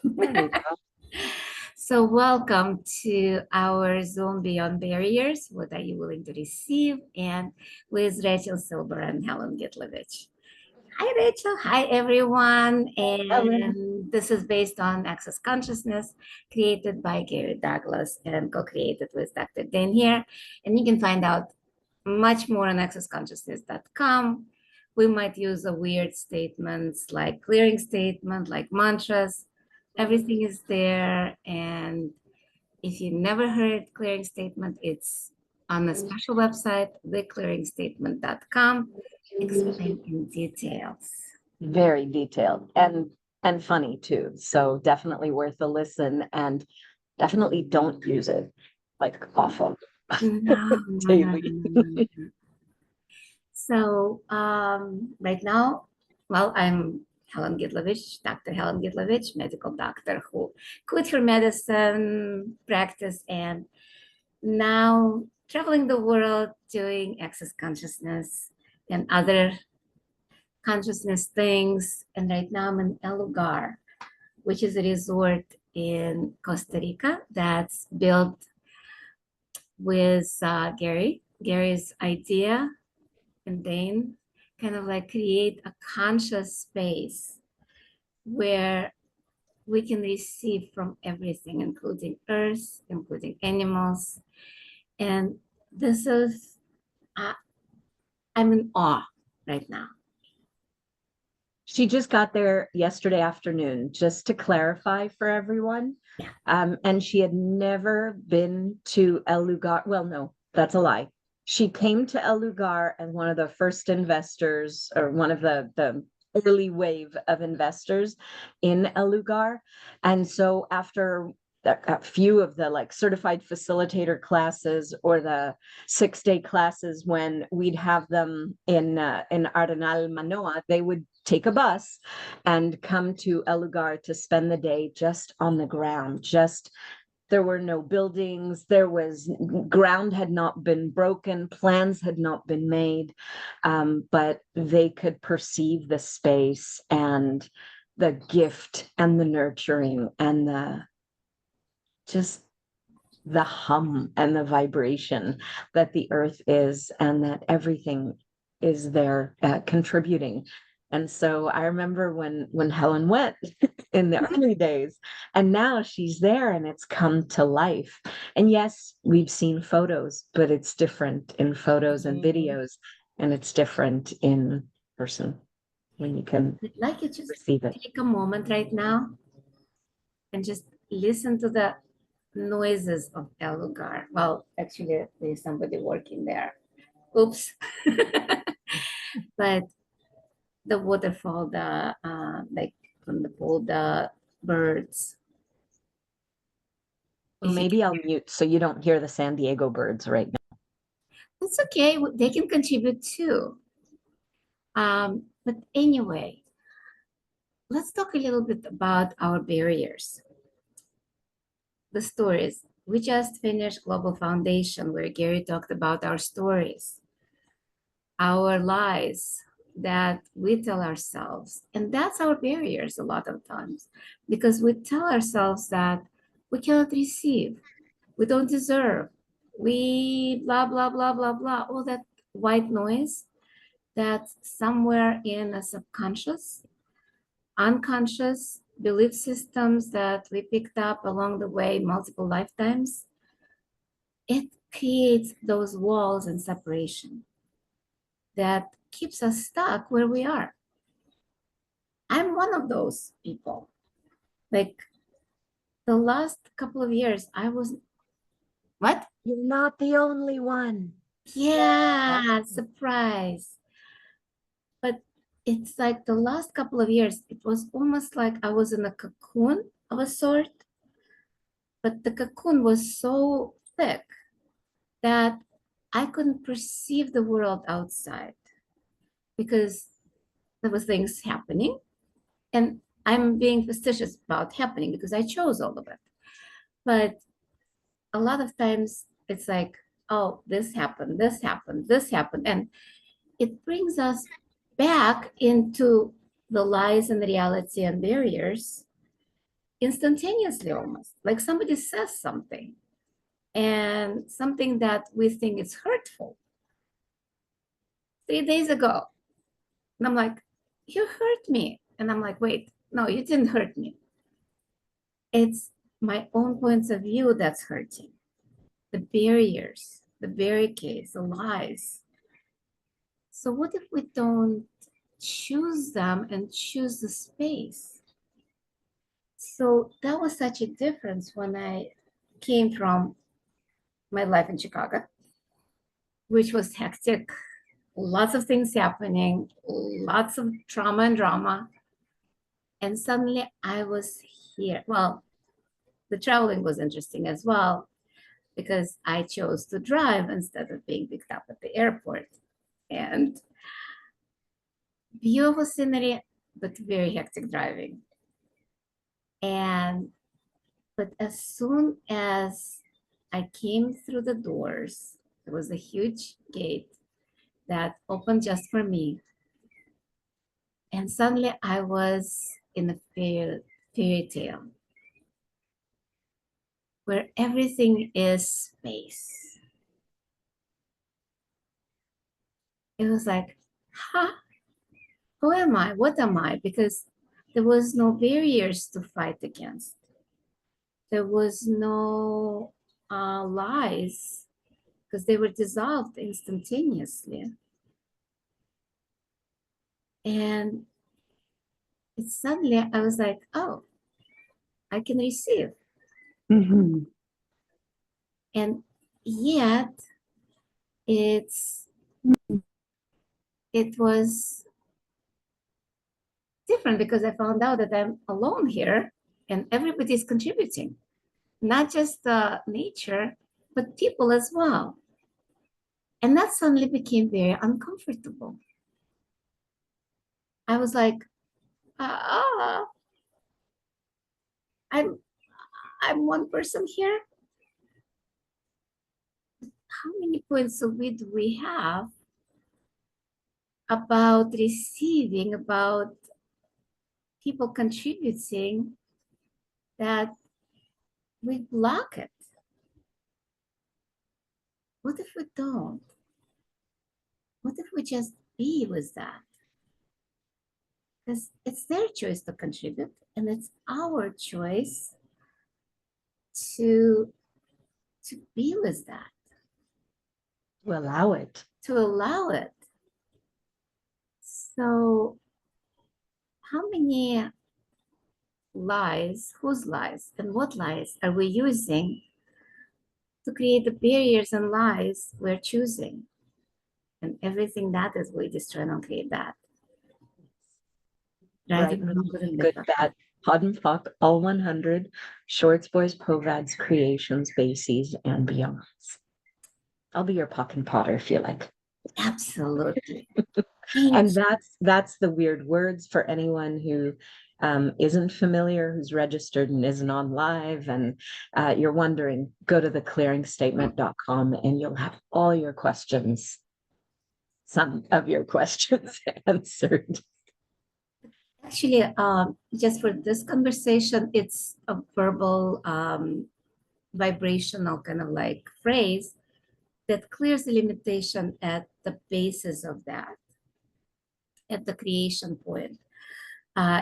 There you go. So welcome to our Zoom Beyond Barriers. What are you willing to receive? And with Rachel Silber and Helen Gitlevich. Hi, Rachel. Hi, everyone. Helen. And this is based on Access Consciousness, created by Gary Douglas and co-created with Dr. Dan here. And you can find out much more on accessconsciousness.com. We might use a weird statements like clearing statement, like mantras. Everything is there. And if you never heard clearing statement, it's on a special website, theclearingstatement.com, explained in details. Very detailed and funny too. So definitely worth a listen, and definitely don't use it like awful No, no, no, daily. no, no, no. So right now, well, I'm Helen Gitlevich, Dr. Helen Gitlevich, medical doctor who quit her medicine practice and now traveling the world doing access consciousness and other consciousness things. And right now I'm in El Lugar, which is a resort in Costa Rica that's built with Gary. Gary's idea and then kind of like create a conscious space where we can receive from everything, including earth, including animals. And this is, uh, I'm in awe right now. She just got there yesterday afternoon, just to clarify for everyone. Yeah. And she had never been to El Lugar. Well, no, that's a lie. She came to El Lugar as one of the first investors, or one of the early wave of investors in El Lugar. And so after a few of the like certified facilitator classes or the 6-day classes, when we'd have them in Arenal Manoa, they would take a bus and come to El Lugar to spend the day just on the ground. Just there were no buildings, there was ground had not been broken, plans had not been made, but they could perceive the space and the gift and the nurturing and the just the hum and the vibration that the earth is, and that everything is there contributing. And so I remember when Helen went in the early days, and now she's there and it's come to life. And yes, we've seen photos, but it's different in photos and videos, and it's different in person when you can I'd like you to just receive it. take a moment right now and just listen to the noises of El Lugar. Well, actually, there's somebody working there. Oops. But the waterfall, the like from the pool, the birds. Well, If you maybe can I'll hear, mute so you don't hear the San Diego birds right now. it's okay. They can contribute too. But anyway, let's talk a little bit about our barriers. The stories. We just finished Global Foundation, where Gary talked about our stories, our lies that we tell ourselves. And that's our barriers a lot of times, because we tell ourselves that we cannot receive, we don't deserve, we blah, blah, blah, blah, blah, all that white noise that's somewhere in a subconscious, unconscious belief systems that we picked up along the way multiple lifetimes. It creates those walls and separation that keeps us stuck where we are. I'm one of those people. Like the last couple of years, I was, what? You're not the only one. Yeah, surprise. But it's like the last couple of years, it was almost like I was in a cocoon of a sort, but the cocoon was so thick that I couldn't perceive the world outside because there was things happening. And I'm being facetious about happening because I chose all of it. But a lot of times it's like, oh, this happened, this happened, this happened. And it brings us back into the lies and the reality and barriers instantaneously, almost like somebody says something, and something that we think is hurtful. 3 days ago, and I'm like, you hurt me. And I'm like, wait, no, you didn't hurt me. It's my own points of view that's hurting. The barriers, the barricades, the lies. So what if we don't choose them and choose the space? So that was such a difference when I came from my life in Chicago, which was hectic, lots of things happening, lots of trauma and drama. And suddenly I was here. Well, the traveling was interesting as well, because I chose to drive instead of being picked up at the airport. And beautiful scenery, but very hectic driving. But as soon as I came through the doors, there was a huge gate that opened just for me. And suddenly I was in a fairy tale where everything is space. It was like, huh? Who am I? What am I? Because there was no barriers to fight against. There was no lies, because they were dissolved instantaneously. And it's suddenly I was like, oh, I can receive. Mhm. And yet it was different, because I found out that I'm alone here and everybody's contributing, not just nature, but people as well. And that suddenly became very uncomfortable. I was like, ah, I'm I'm one person here. How many points of view do we have about receiving, about people contributing, that we block it? What if we don't? What if we just be with that? Because it's their choice to contribute, and it's our choice to be with that, To allow it. to allow it. So how many lies, whose lies, and what lies are we using to create the barriers and lies we're choosing? And everything that is, we just try to create that. Right. Good, bad, Pod and Fuck, all 100, Shorts, Boys, Provads, Creations, Bases, and Beyonds. I'll be your Puck and Potter if you like. Absolutely. And that's the weird words for anyone who isn't familiar, who's registered and isn't on live, and you're wondering, go to theclearingstatement.com and you'll have all your questions, some of your questions answered. Actually, just for this conversation, it's a verbal, vibrational kind of like phrase that clears the limitation at the basis of that, at the creation point.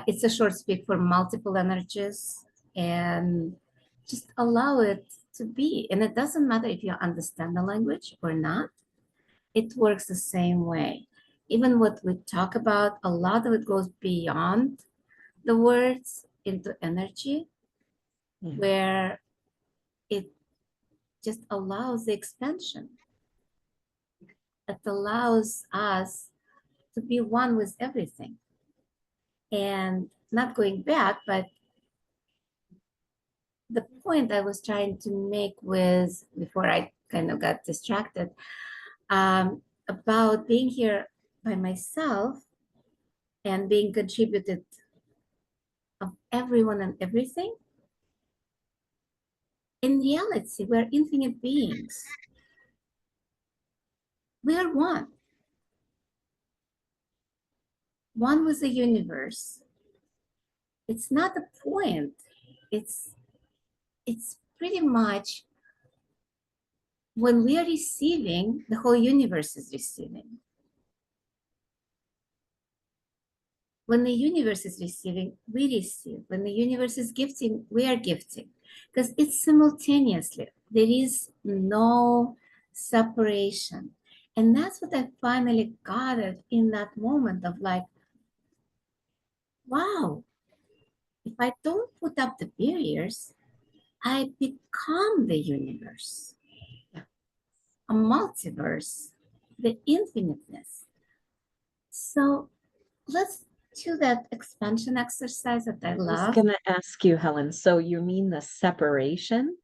It's a short speak for multiple energies, and just allow it to be. And it doesn't matter if you understand the language or not, it works the same way. Even what we talk about, a lot of it goes beyond the words into energy, where it just allows the expansion. It allows us to be one with everything. And not going back, but the point I was trying to make with, before I kind of got distracted, about being here by myself and being contributed of everyone and everything. In reality, we're infinite beings. We are one with the universe. It's not a point it's pretty much when we are receiving, the whole universe is receiving. When the universe is receiving, we receive. When the universe is gifting, we are gifting. Because it's simultaneously. There is no separation. And that's what I finally got it in that moment of like, wow, if I don't put up the barriers, I become the universe, a multiverse, the infiniteness. So let's do that expansion exercise that I I was love. going to ask you, Helen, so you mean the separation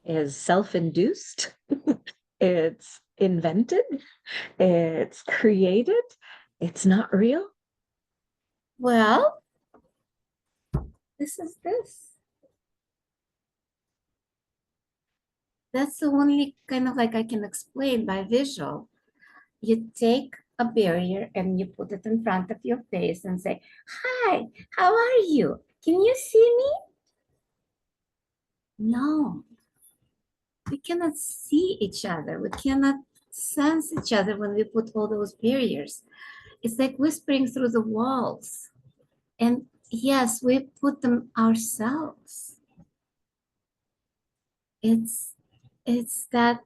is self-induced? It's invented? It's created? It's not real? Well, this is this. That's the only kind of like I can explain by visual. You take a barrier and you put it in front of your face and say, hi, how are you? Can you see me? No, we cannot see each other. We cannot sense each other when we put all those barriers. It's like whispering through the walls. And yes, we put them ourselves. It's that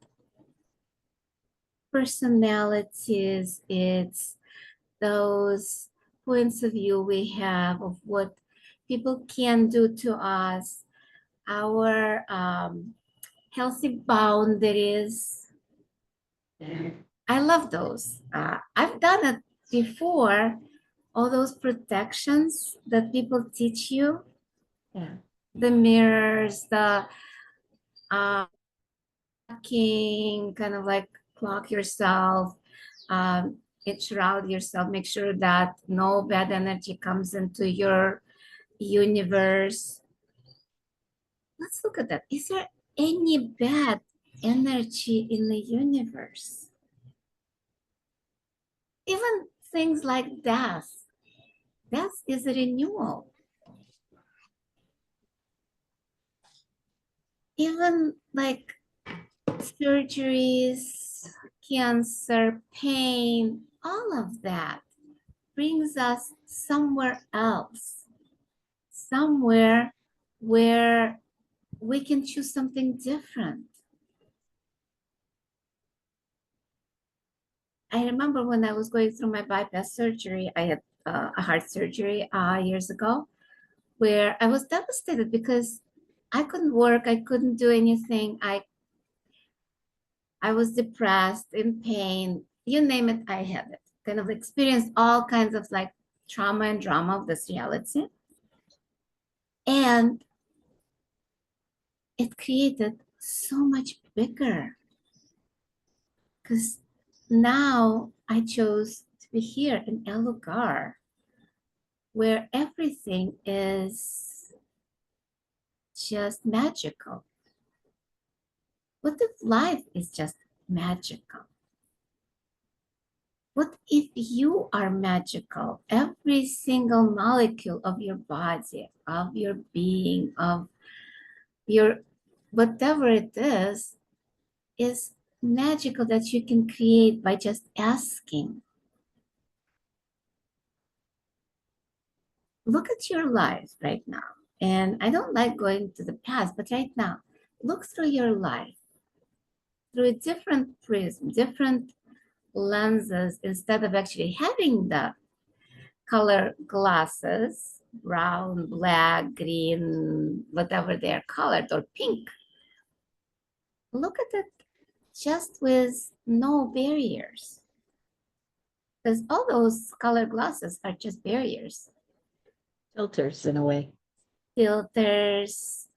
personalities, it's those points of view we have of what people can do to us, our healthy boundaries. I love those. I've done it before. All those protections that people teach you, Yeah. the mirrors, the kind of like clock yourself, shroud yourself, make sure that no bad energy comes into your universe. Let's look at that. Is there any bad energy in the universe? Even things like death. Death is a renewal. Even like surgeries, cancer, pain, all of that brings us somewhere else, somewhere where we can choose something different. I remember when I was going through my bypass surgery, I had a heart surgery years ago, where I was devastated because I couldn't work, I couldn't do anything. I was depressed, in pain, you name it, I had it. Kind of experienced all kinds of like trauma and drama of this reality. And it created so much bigger because now I chose to be here in El Lugar, where everything is just magical. What if life is just magical? What if you are magical? Every single molecule of your body, of your being, of your whatever it is magical that you can create by just asking. Look at your life right now. And I don't like going to the past, but right now, look through your life through a different prism, different lenses, instead of actually having the color glasses, brown, black, green, whatever they're colored, or pink. Look at it just with no barriers. Because all those color glasses are just barriers. Filters in a way. Filters,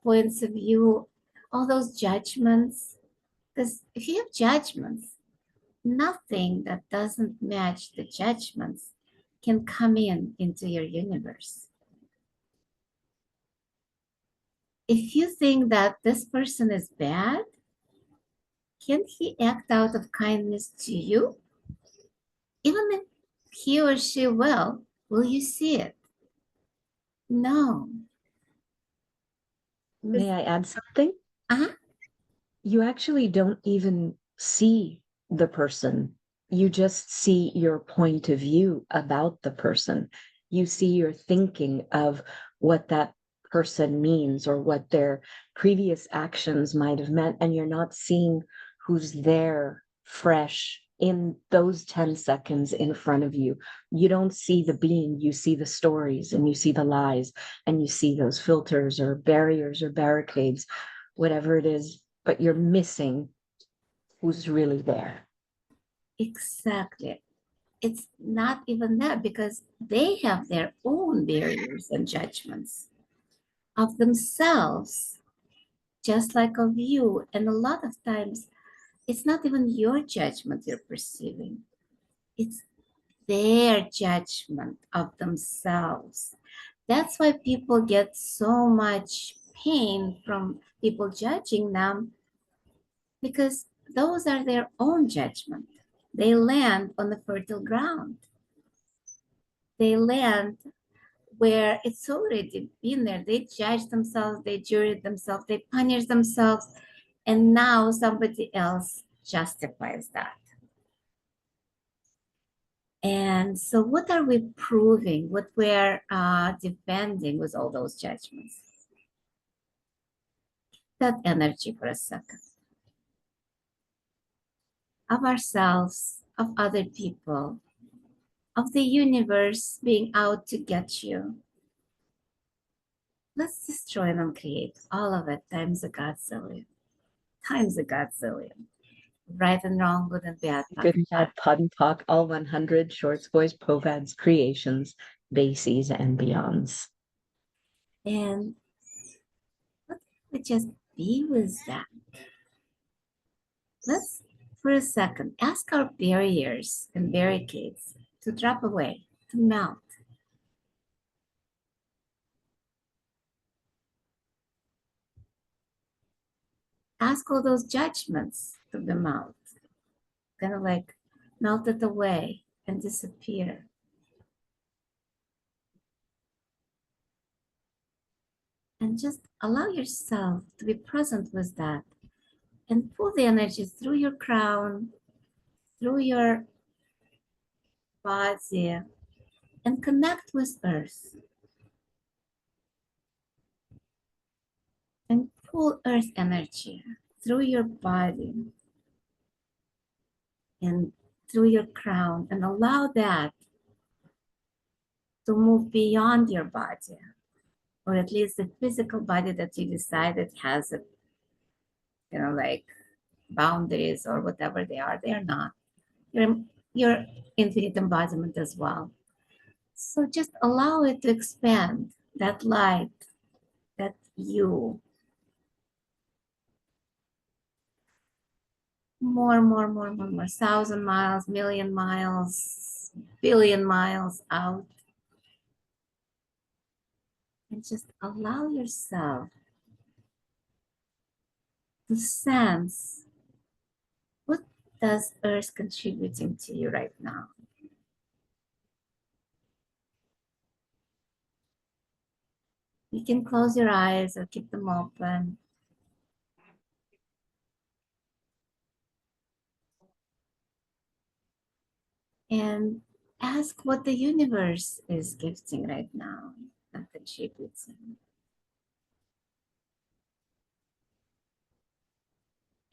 points of view, all those judgments. Because if you have judgments, nothing that doesn't match the judgments can come into your universe. If you think that this person is bad, can't he act out of kindness to you? Even if he or she will you see it? No. May I add something? Uh-huh. You actually don't even see the person. You just see your point of view about the person. You see your thinking of what that person means or what their previous actions might have meant. And you're not seeing who's there fresh in those 10 seconds in front of you. You don't see the being, you see the stories and you see the lies and you see those filters or barriers or barricades, whatever it is, but you're missing who's really there. Exactly. It's not even that because they have their own barriers and judgments of themselves, just like of you. And a lot of times, it's not even your judgment you're perceiving, it's their judgment of themselves. That's why people get so much pain from people judging them because those are their own judgment. They land on the fertile ground. They land where it's already been there. They judge themselves, they jury themselves, they punish themselves, and now somebody else justifies that. And so, what are we proving? What we're defending with all those judgments? That energy for a second of ourselves, of other people, of the universe being out to get you. Let's destroy and uncreate all of it times a godzillion, times a godzillion. Right and wrong, good and bad, Good and bad, bad. POD and POC, all 100 shorts, boys, povads, creations, bases, and beyonds. And what if we just be with that? Let's, for a second, ask our barriers and barricades to drop away, to melt. Ask all those judgments to be melt, kind of like melted away and disappear. And just allow yourself to be present with that and pull the energy through your crown, through your body, and connect with Earth. And pull Earth energy through your body and through your crown, and allow that to move beyond your body, or at least the physical body that you decided has a, like boundaries or whatever they are. They're not. Your infinite embodiment as well. So just allow it to expand, that light, that you, more, 1,000 miles, million miles, billion miles out. And just allow yourself to sense what does Earth contributing to you right now. You can close your eyes or keep them open. And ask what the universe is gifting right now and contributing.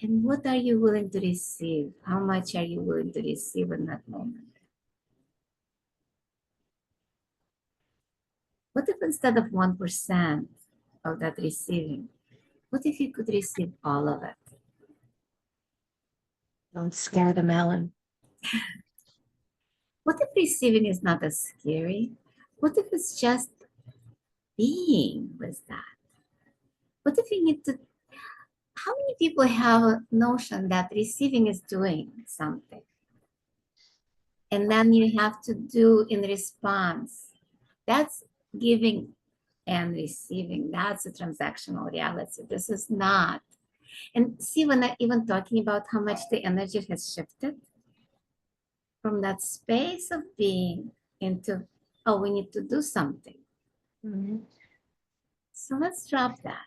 And what are you willing to receive? How much are you willing to receive in that moment? What if instead of 1% of that receiving, what if you could receive all of it? Don't scare them, Helen. What if receiving is not as scary? What if it's just being with that? What if you need to? How many people have a notion that receiving is doing something? And then you have to do in response. That's giving and receiving. That's a transactional reality. This is not. And see, when I even talking about how much the energy has shifted from that space of being into, oh, we need to do something. Mm-hmm. So let's drop that.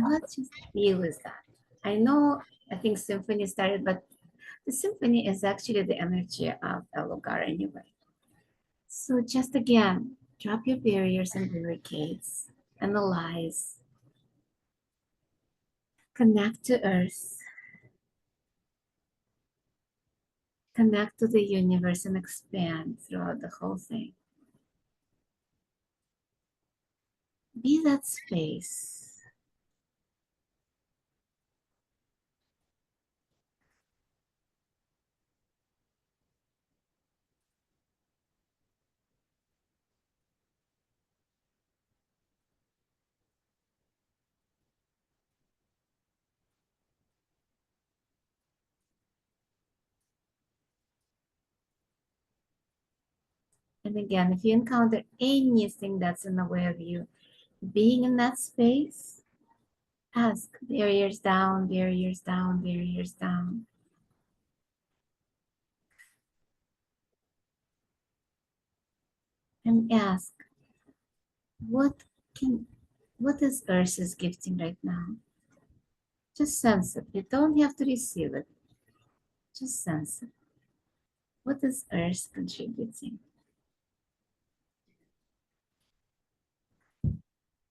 And let's just be with that. I think symphony started, but the symphony is actually the energy of a lugar anyway. So just again, drop your barriers and barricades, analyze, connect to earth, connect to the universe and expand throughout the whole thing. Be that space. And again, if you encounter anything that's in the way of you being in that space, ask barriers down, barriers down, barriers down. And ask, what can what is Earth's gifting right now? Just sense it. You don't have to receive it. Just sense it. What is Earth contributing?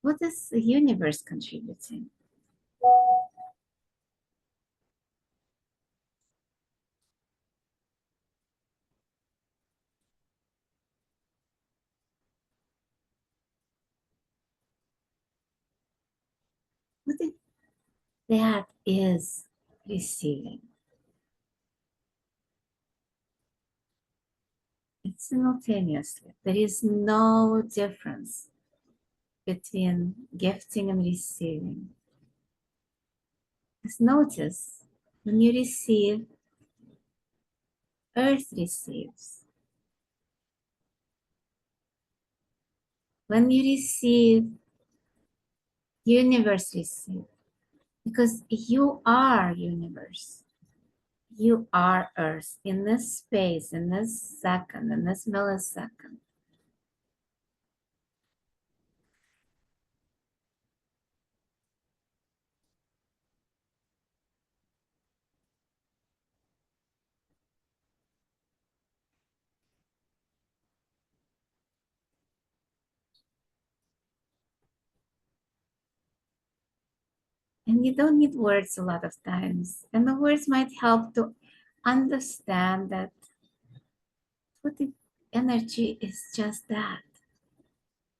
What is the universe contributing? What if that is receiving? It's simultaneously. There is no difference between gifting and receiving. Just notice when you receive, Earth receives. When you receive, universe receives. Because you are universe. You are Earth in this space, in this second, in this millisecond. And you don't need words a lot of times. And the words might help to understand that what if energy is just that,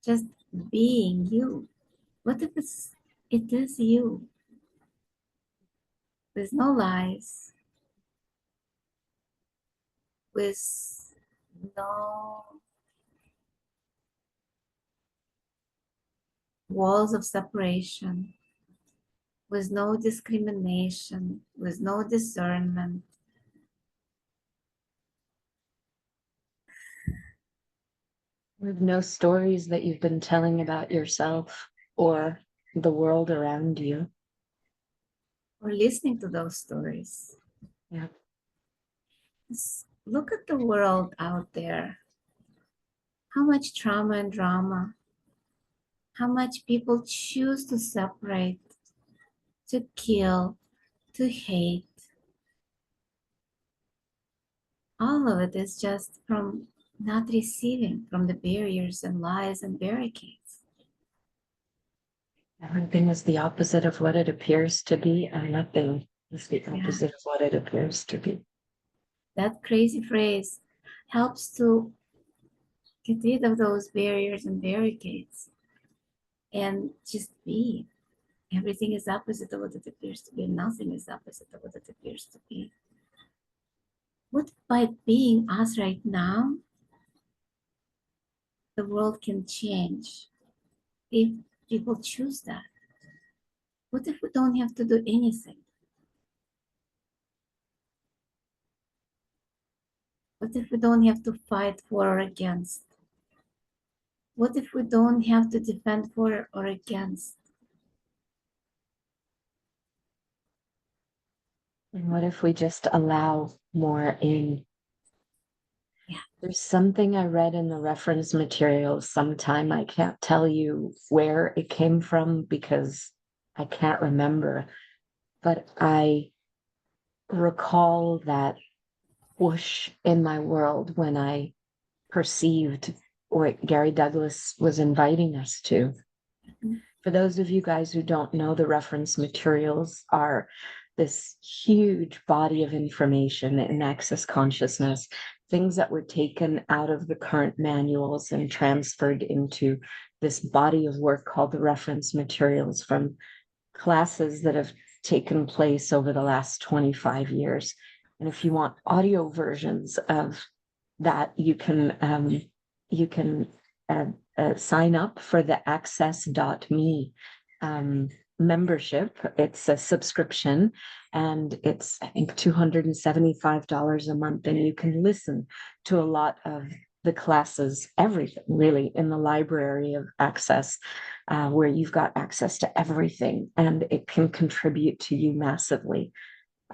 just being you. What if it is you? With no lies, with no walls of separation, with no discrimination, with no discernment. With no stories that you've been telling about yourself or the world around you. Or listening to those stories. Yeah. Just look at the world out there. How much trauma and drama. How much people choose to separate, to kill, to hate. All of it is just from not receiving from the barriers and lies and barricades. Everything is the opposite of what it appears to be, and nothing is the opposite of what it appears to be. That crazy phrase helps to get rid of those barriers and barricades and just be. Everything is opposite of what it appears to be. Nothing is opposite of what it appears to be. What by being us right now, the world can change if people choose that. What if we don't have to do anything? What if we don't have to fight for or against? What if we don't have to defend for or against? And what if we just allow more in? Yeah. There's something I read in the reference materials sometime. I can't tell you where it came from because I can't remember, but I recall that whoosh in my world when I perceived what Gary Douglas was inviting us to. For those of you guys who don't know, the reference materials are this huge body of information in access consciousness, things that were taken out of the current manuals and transferred into this body of work called the reference materials from classes that have taken place over the last 25 years. And if you want audio versions of that, you can sign up for the access.me membership. It's a subscription and it's, I think, $275 a month. And you can listen to a lot of the classes, everything really in the library of access, where you've got access to everything and it can contribute to you massively.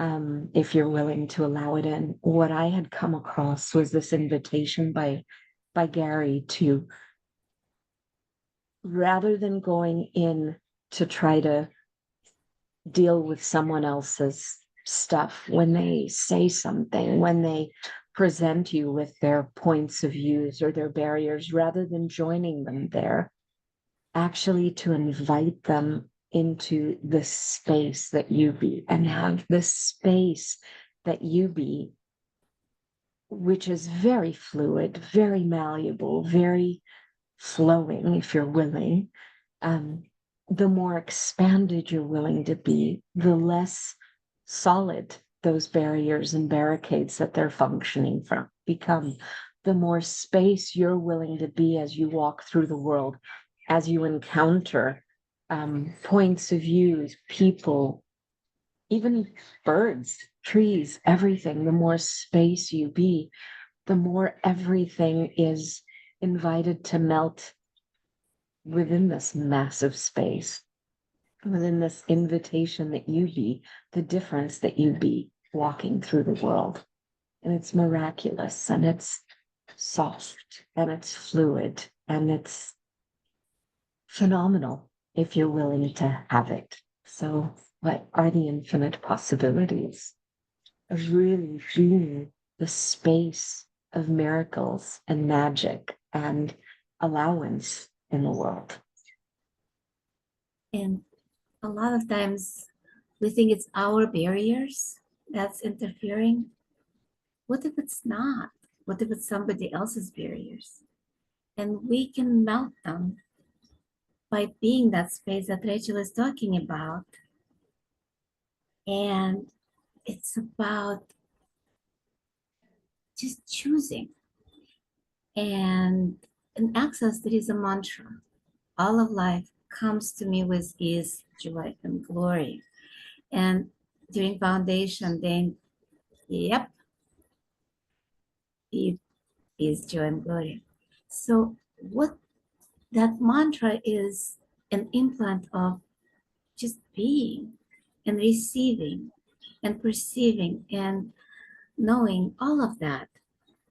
If you're willing to allow it in. What I had come across was this invitation by Gary to, rather than going in to try to deal with someone else's stuff, when they say something, when they present you with their points of views or their barriers, rather than joining them there, actually to invite them into the space that you be and have the space that you be, which is very fluid, very malleable, very flowing if you're willing. The more expanded you're willing to be, the less solid those barriers and barricades that they're functioning from become. The more space you're willing to be as you walk through the world, as you encounter points of views, people, even birds, trees, everything, the more space you be, the more everything is invited to melt within this massive space, within this invitation that you be, the difference that you be walking through the world. And it's miraculous and it's soft and it's fluid and it's phenomenal if you're willing to have it. So what are the infinite possibilities of really being the space of miracles and magic and allowance in the world? And a lot of times we think it's our barriers that's interfering. What if it's not? What if it's somebody else's barriers? And we can melt them by being that space that Rachel is talking about. And it's about just choosing. And in Access, there is a mantra. All of life comes to me with ease, joy, and glory. And during foundation, then, yep, it is joy and glory. So what that mantra is an implant of just being and receiving and perceiving and knowing all of that.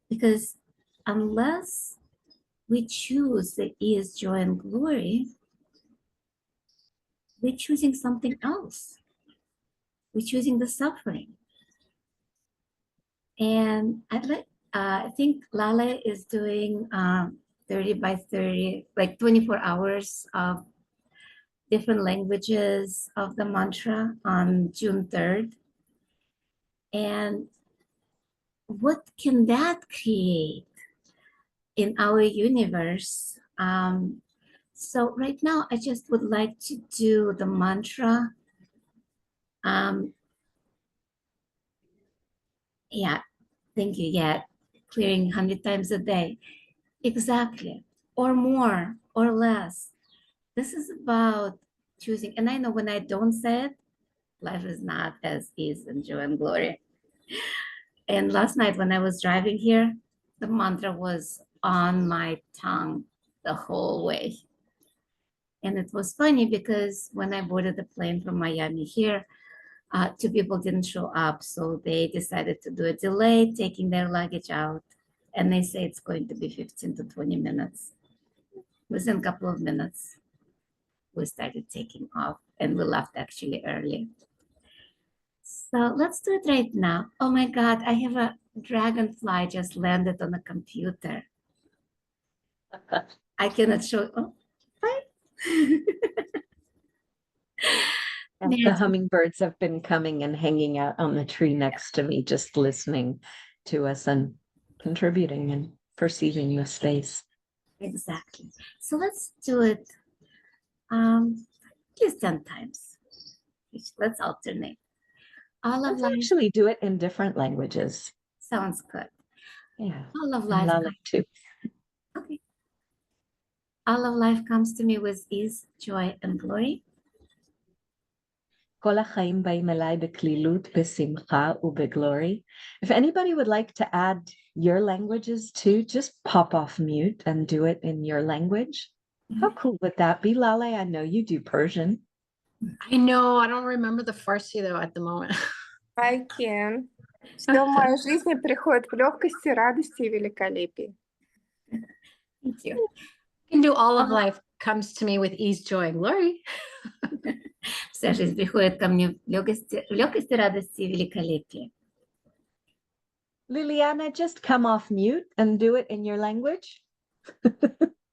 Because unless we choose the ease, joy, and glory, we're choosing something else. We're choosing the suffering. And I think Lale is doing 30 by 30, like 24 hours of different languages of the mantra on June 3rd. And what can that create in our universe? So right now, I just would like to do the mantra. Yeah, thank you. Yeah, clearing 100 times a day. Exactly. Or more or less. This is about choosing. And I know when I don't say it, life is not as ease and joy and glory. And last night when I was driving here, the mantra was on my tongue the whole way. And it was funny because when I boarded the plane from Miami here, two people didn't show up. So they decided to do a delay, taking their luggage out. And they say it's going to be 15 to 20 minutes. Within a couple of minutes, who started taking off, and we laughed actually earlier. So let's do it right now. Oh my God, I have a dragonfly just landed on the computer. I cannot show. Oh, hi. And the hummingbirds have been coming and hanging out on the tree next to me, just listening to us and contributing and perceiving the space. Exactly. So let's do it at least 10 times. Let's alternate. All of Let's life actually do it in different languages. sounds good. Yeah. All of And life. Lala too. Okay. All of life comes to me with ease, joy, and glory. כל החיים באים אליי בקלילות, בשמחה ובגלוry. If anybody would like to add your languages too, just pop off mute and do it in your language. How cool would that be, Lale? I know you do Persian. I know, I don't remember the Farsi though at the moment. I can. Все в моей жизни приходит в легкости, радости и великолепии. Thank you. You can do all of life comes to me with ease, joy, and glory. Вся жизнь приходит ко мне в легкости, радости и великолепии. Liliana, just come off mute and do it in your language.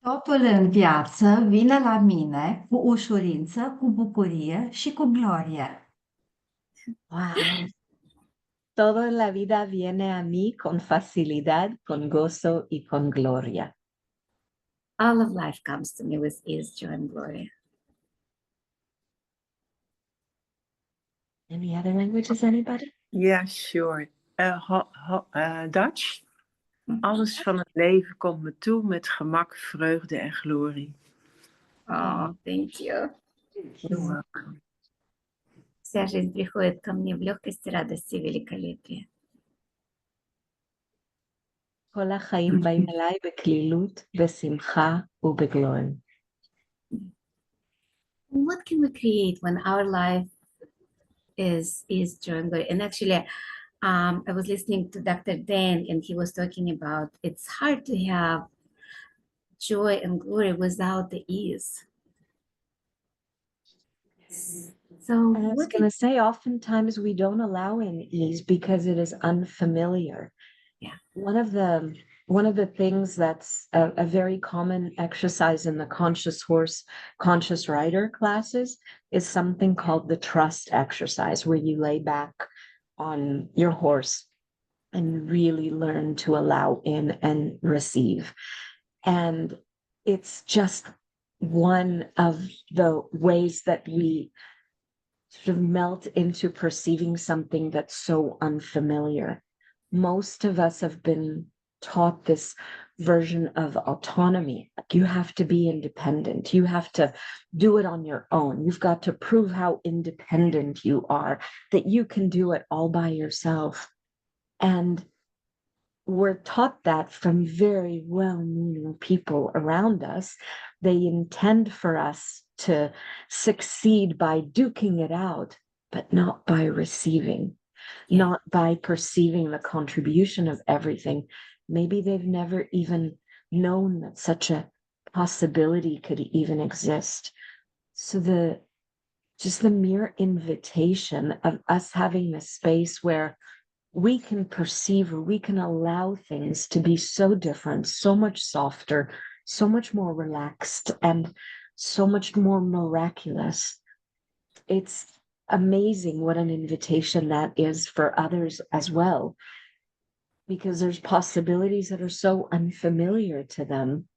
Totul în viață vine la mine cu ușurință, cu bucurie și cu glorie. Wow. Todo en la vida viene a mí con facilidad, con gozo y con gloria. All of life comes to me with ease, joy, and glory. Any other languages, anybody? Ja, sure. Dutch. Alles van het leven komt me toe met gemak, vreugde en glorie. Oh, thank you. You're welcome. Вся жизнь приходит ко мне в легкости, радости и великолепии. כל החיים באים אליי בקלילות, בשמחה ובגלוry. What can we create when our life is joy and glory? And actually, I was listening to Dr. Dan, and he was talking about it's hard to have joy and glory without the ease. So I was going to say, oftentimes we don't allow in ease because it is unfamiliar. Yeah. One of the things that's a very common exercise in the conscious horse, conscious rider classes is something called the trust exercise, where you lay back on your horse and really learn to allow in and receive. And it's just one of the ways that we sort of melt into perceiving something that's so unfamiliar. Most of us have been taught this version of autonomy. Like, you have to be independent. You have to do it on your own. You've got to prove how independent you are, that you can do it all by yourself. And we're taught that from very well-meaning people around us. They intend for us to succeed by duking it out, but not by receiving, not by perceiving the contribution of everything. Maybe they've never even known that such a possibility could even exist. So just the mere invitation of us having this space where we can perceive, or we can allow things to be so different, so much softer, so much more relaxed, and so much more miraculous. It's amazing what an invitation that is for others as well, because there's possibilities that are so unfamiliar to them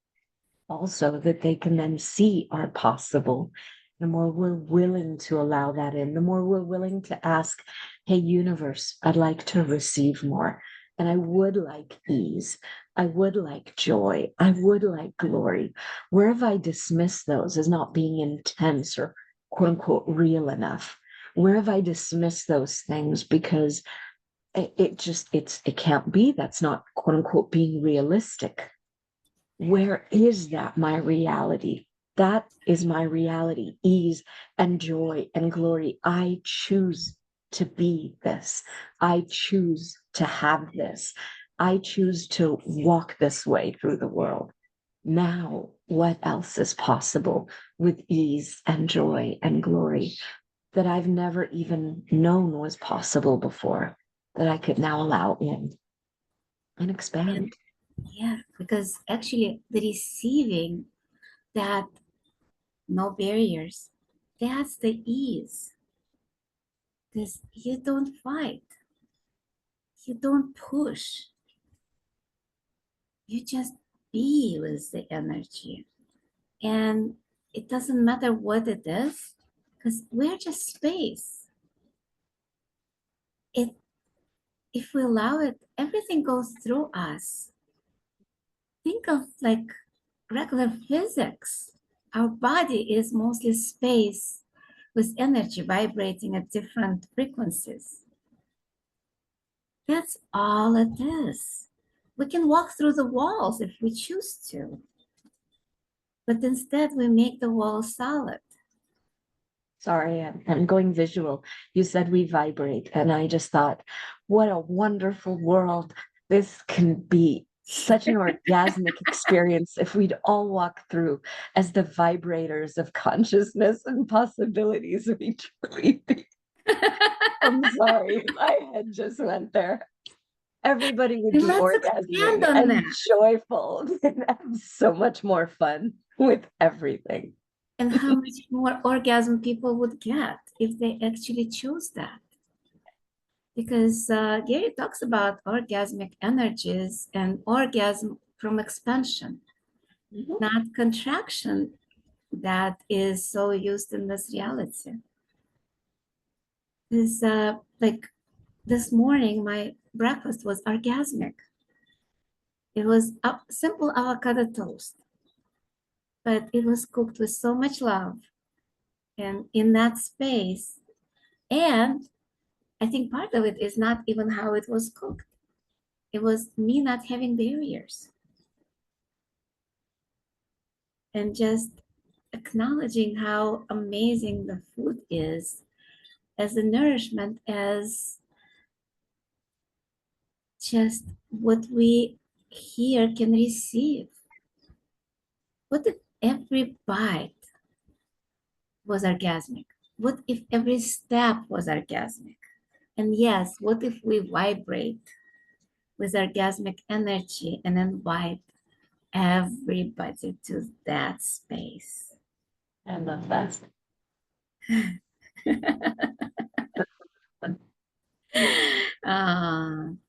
also, that they can then see are possible. The more we're willing to allow that in, the more we're willing to ask, hey, universe, I'd like to receive more. And I would like ease. I would like joy. I would like glory. Where have I dismissed those as not being intense or quote unquote real enough? Where have I dismissed those things because it can't be? That's not quote unquote being realistic. Where is that my reality? That is my reality, ease and joy and glory. I choose to be this. I choose to have this. I choose to walk this way through the world. now what else is possible with ease and joy and glory that I've never even known was possible before, that I could now allow in and expand. Yeah, because actually the receiving that no barriers, that's the ease. Because you don't fight, you don't push, you just be with the energy. And it doesn't matter what it is, because we're just space. If we allow it, everything goes through us. Think of like regular physics. Our body is mostly space with energy vibrating at different frequencies. That's all it is. We can walk through the walls if we choose to, but instead we make the walls solid. Sorry, I'm going visual. You said we vibrate, and I just thought, what a wonderful world. This can be such an orgasmic experience if we'd all walk through as the vibrators of consciousness and possibilities we truly be. I'm sorry, my head just went there. Everybody would be Let's expand orgasming on and that. joyful and have so much more fun with everything. And how much more orgasm people would get if they actually chose that. Because Gary talks about orgasmic energies and orgasm from expansion, not contraction that is so used in this reality. Because like this morning, my breakfast was orgasmic. It was a simple avocado toast, but it was cooked with so much love and in that space. And I think part of it is not even how it was cooked. It was me not having barriers and just acknowledging how amazing the food is as a nourishment, as just what we here can receive. What if every bite was orgasmic? What if every step was orgasmic? And yes, what if we vibrate with orgasmic energy and invite everybody to that space? I love that.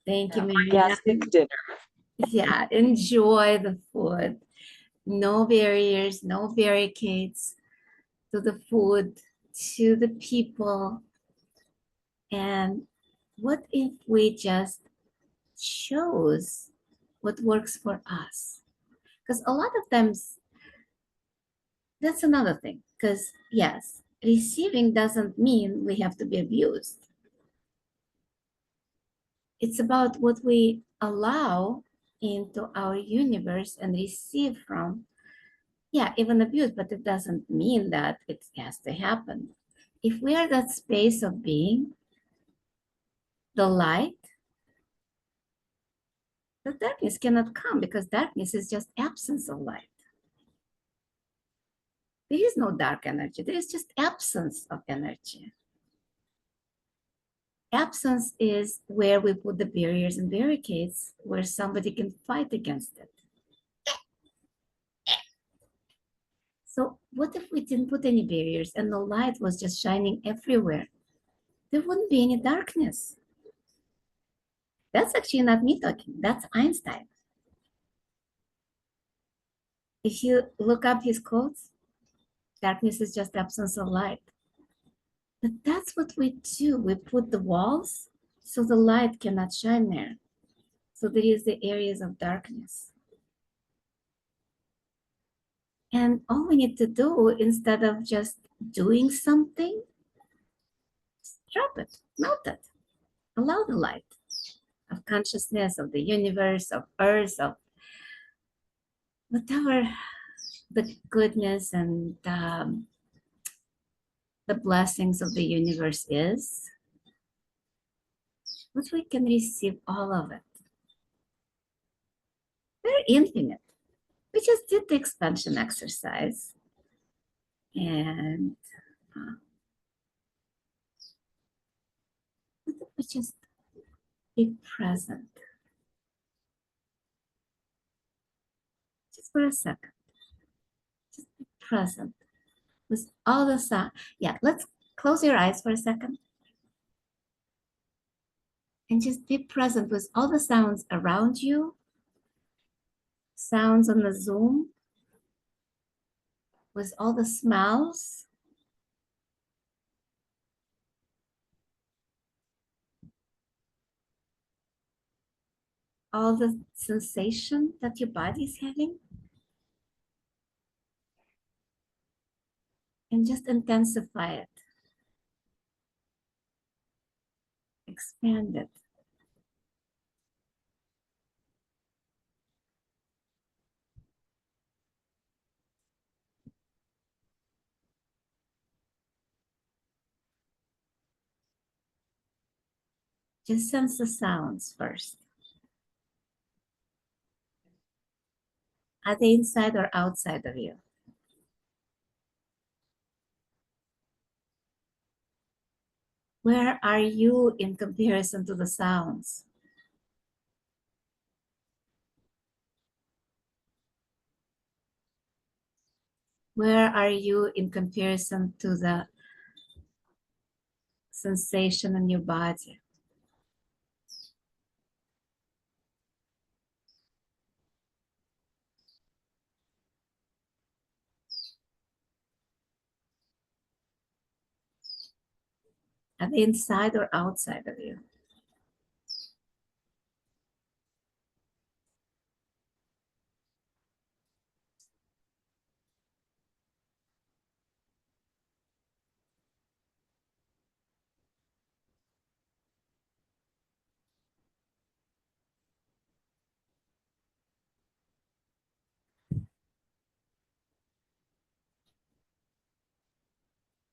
Thank you, Mary. Orgasmic dinner. Yeah, enjoy the food. No barriers, no barricades to the food, to the people. And what if we just chose what works for us? Because a lot of times, that's another thing. Because yes, receiving doesn't mean we have to be abused. It's about what we allow into our universe and receive from. Yeah, even abuse, but it doesn't mean that it has to happen. If we are that space of being, the light, the darkness cannot come, because darkness is just absence of light. There is no dark energy. There is just absence of energy. Absence is where we put the barriers and barricades where somebody can fight against it. So what if we didn't put any barriers and the light was just shining everywhere? There wouldn't be any darkness. That's actually not me talking. That's Einstein. If you look up his quotes, darkness is just absence of light. But that's what we do. We put the walls so the light cannot shine there. So there is the areas of darkness. And all we need to do, instead of just doing something, drop it, melt it, allow the light of consciousness, of the universe, of earth, of whatever the goodness and the blessings of the universe is, what we can receive all of it. We're infinite. we just did the expansion exercise. And we just be present. Just for a second. Just be present with all the sound. Yeah, let's close your eyes for a second. And just be present with all the sounds around you, sounds on the Zoom, with all the smells. All the sensation that your body is having. And just intensify it. Expand it. Just sense the sounds first. Are they inside or outside of you? Where are you in comparison to the sounds? Where are you in comparison to the sensation in your body? Are they inside or outside of you?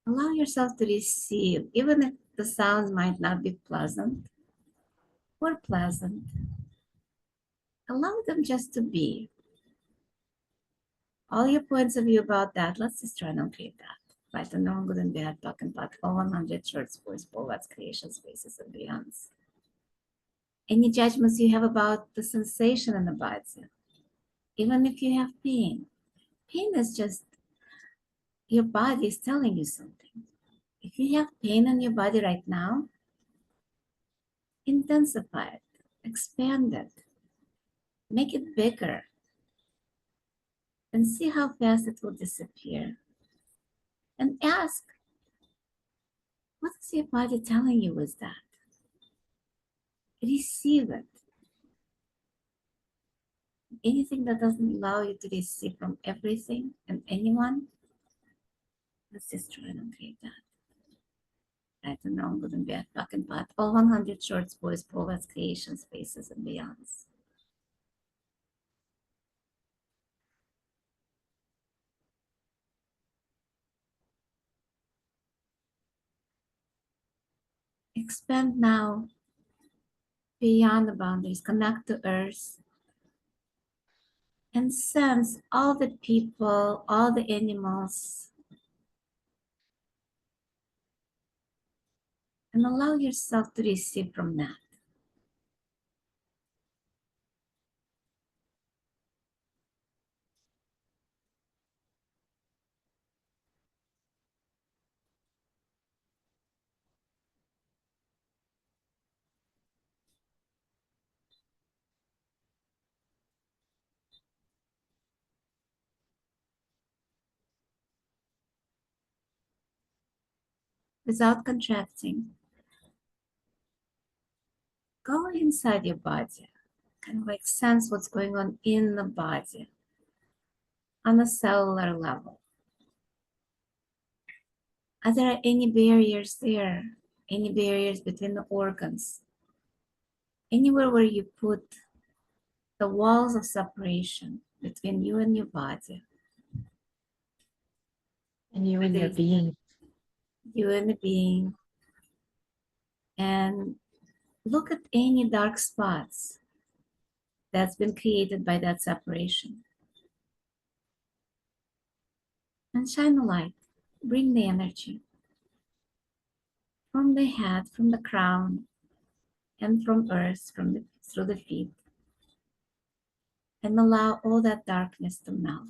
Allow yourself to receive, even if the sounds might not be pleasant or pleasant. Allow them just to be. All your points of view about that, let's just try and uncreate that. Right and wrong, good and bad, talk and talk, all 100 shorts, voice, bullets, creation spaces, and beyonds. Any judgments you have about the sensation in the body, even if you have pain. Pain is just your body is telling you something. If you have pain in your body right now, intensify it, expand it, make it bigger, and see how fast it will disappear. And ask, what is your body telling you with that? Receive it. Anything that doesn't allow you to receive from everything and anyone, let's just try and uncreate that. Right and wrong, good and bad, back and path, all 100 shorts, boys, poets, creation spaces, and beyonds. Expand now beyond the boundaries, connect to earth, and sense all the people, all the animals, and allow yourself to receive from that. Without contracting, go inside your body, kind of like sense what's going on in the body on a cellular level. Are there any barriers there? Any barriers between the organs? Anywhere where you put the walls of separation between you and your body? And you and your being. You and the being. And look at any dark spots that's been created by that separation. and shine a light. Bring the energy from the head, from the crown, and from earth, through the feet, and allow all that darkness to melt.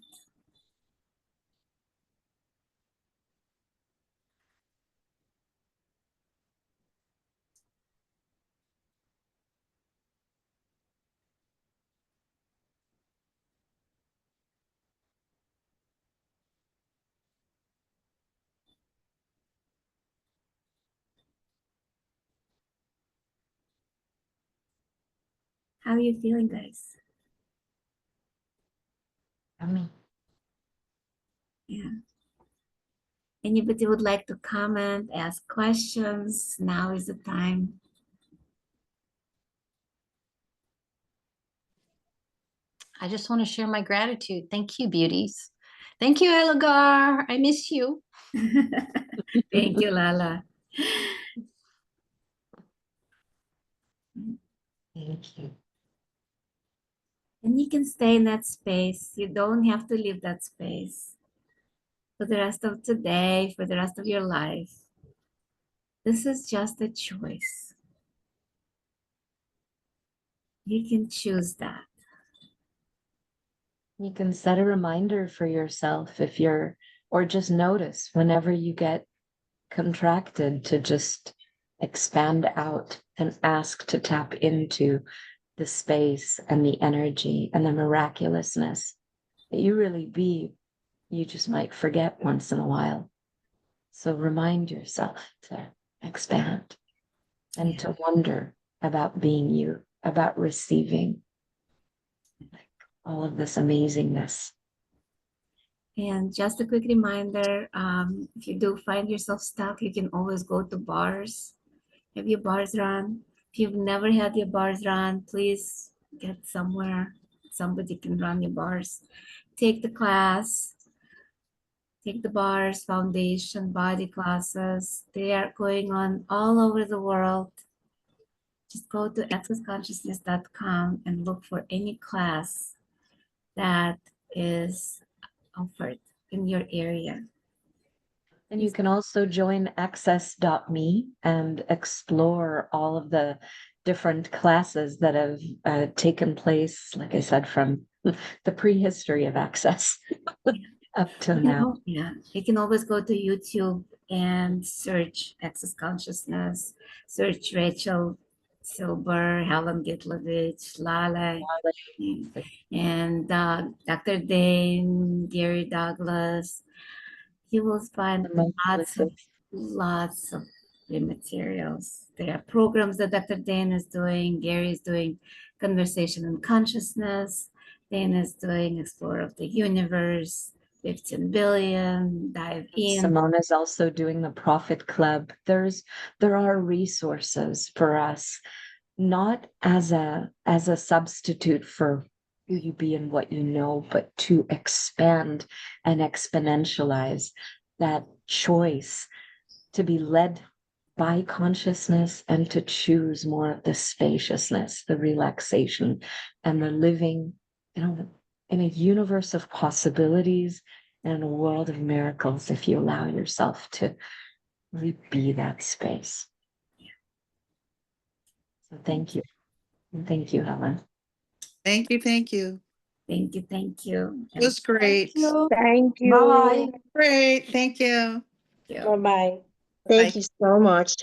How are you feeling, guys? Yummy. Yeah. Anybody would like to comment, ask questions? Now is the time. I just want to share my gratitude. Thank you, beauties. Thank you, Elgar. I miss you. Thank you, Lala. Thank you. And you can stay in that space. You don't have to leave that space for the rest of today, for the rest of your life. This is just a choice. You can choose that. You can set a reminder for yourself if you're, or just notice whenever you get contracted to just expand out and ask to tap into the space and the energy and the miraculousness that you really be. You just might forget once in a while. So remind yourself to expand and to wonder about being you, about receiving all of this amazingness. And just a quick reminder, if you do find yourself stuck, you can always go to bars. Have your bars run. If you've never had your bars run, please get somewhere. Somebody can run your bars. Take the class. Take the bars, foundation, body classes. They are going on all over the world. Just go to accessconsciousness.com and look for any class that is offered in your area. And you can also join access.me and explore all of the different classes that have taken place, like I said, from the prehistory of Access up till now. Yeah, you can always go to YouTube and search Access Consciousness, search Rachel Silber, Helen Gitlevich, Lala, and Dr. Dane, Gary Douglas. You will find lots of the materials. There are programs that Dr. Dane is doing. Gary is doing Conversation and Consciousness. Dane is doing Explorer of the Universe, 15 billion, Dive In. Simone is also doing the Prophet Club. There are resources for us, not as a substitute for who you be and what you know, but to expand and exponentialize that choice to be led by consciousness and to choose more of the spaciousness, the relaxation, and the living, in a universe of possibilities and a world of miracles if you allow yourself to really be that space. So thank you. And thank you, Helen. Thank you. Thank you. Thank you. Thank you. It was great. Thank you. Bye. Great. Thank you. Yeah. Bye-bye. Bye. Thank you so much.